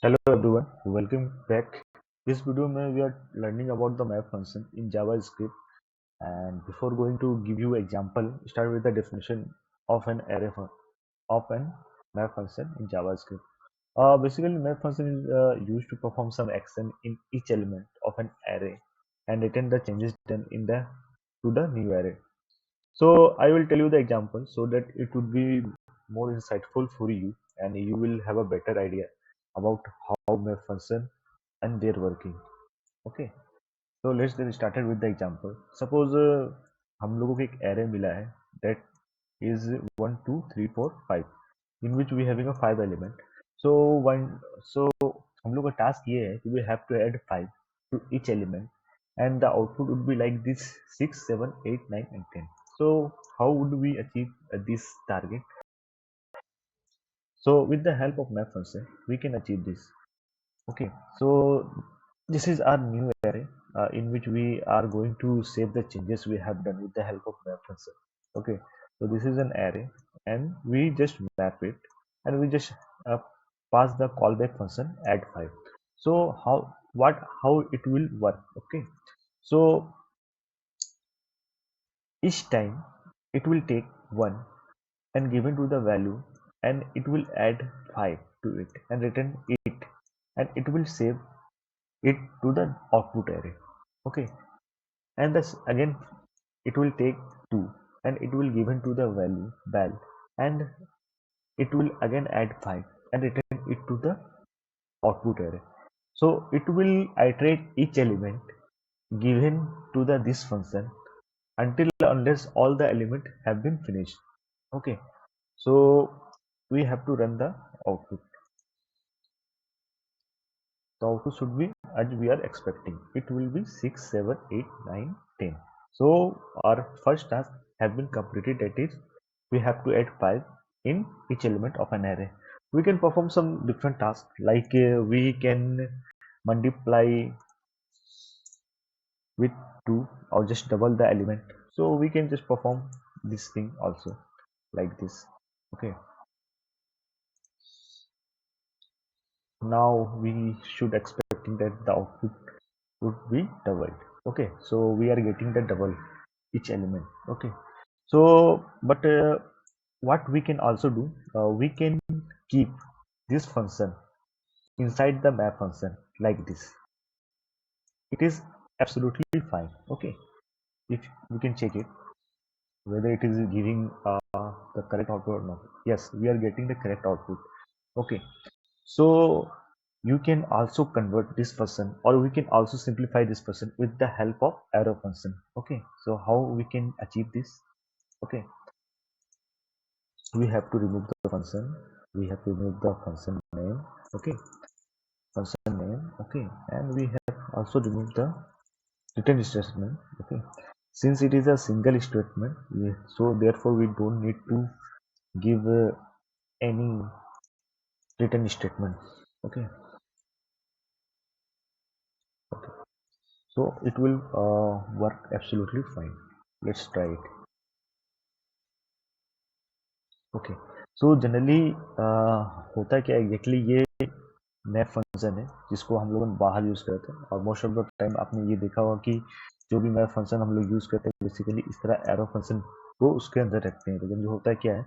Hello everyone, welcome back. This video we are learning about the map function in JavaScript, and before going to give you example, start with the definition of an of an map function in JavaScript. Basically, map function is used to perform some action in each element of an array and return the changes done in the to the new array. So I will tell you the example so that it would be more insightful for you and you will have a better idea about how map function and their working. Okay, so let's get started with the example. Suppose हम लोगों को एक array मिला है that is 1 2 3 4 5 in which we having a 5 element. So one so हम लोग का task ये है कि we have to add 5 to each element and the output would be like this 6 7 8 9 and 10. So how would we achieve this target? So with the help of map function we can achieve this. Okay, so this is our new array in which we are going to save the changes we have done with the help of map function. Okay, so this is an array and we just map it and we just uh, pass the callback function add 5. So how it will work? Okay, so each time it will take 1 and given to the value and it will add 5 to it and return it and it will save it to the output array. Okay, and this again it will take 2 and it will given to the value val and it will again add 5 and return it to the output array. So it will iterate each element given to the this function until unless all the element have been finished. Okay, so we have to run the output. The output should be as we are expecting. It will be 6 7 8 9 10. So our first task have been completed, that is we have to add 5 in each element of an array. We can perform some different tasks like we can multiply with 2 or just double the element. So we can just perform this thing also like this. Okay, now we should expecting that the output would be doubled. Okay, so we are getting the double each element. Okay, so but what we can also do, we can keep this function inside the map function like this. It is absolutely fine. Okay, if we can check it whether it is giving the correct output or not. Yes, we are getting the correct output. Okay, so you can also convert this function or we can also simplify this function with the help of arrow function. Okay, so how we can achieve this? Okay, we have to remove the function, we have to remove the function name. Okay, function name. Okay, and we have also removed the return statement. Okay, since it is a single statement, so therefore we don't need to give any return statement. Okay, okay, so it will work absolutely fine. Let's try it. Okay, so generally होता है क्या exactly ये map function है जिसको हम लोग बाहर use करते हैं और मोस्ट ऑफ द टाइम आपने ये देखा होगा कि जो भी मैप फंक्शन हम लोग यूज़ करते हैं बेसिकली इस तरह एरो फंक्शन को उसके अंदर रखते हैं। लेकिन जो होता है क्या है,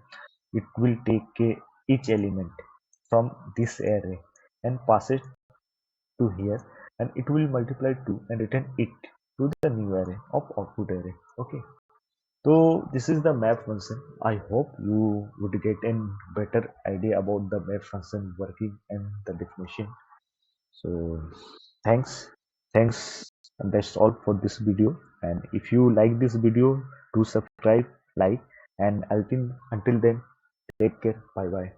इट विल टेक के each element from this array and pass it to here and it will multiply 2 and return it to the new array of output array. Okay, so this is the map function. I hope you would get a better idea about the map function working and the definition. So thanks, and that's all for this video. And if you like this video, do subscribe, like, and until then, take care. Bye bye.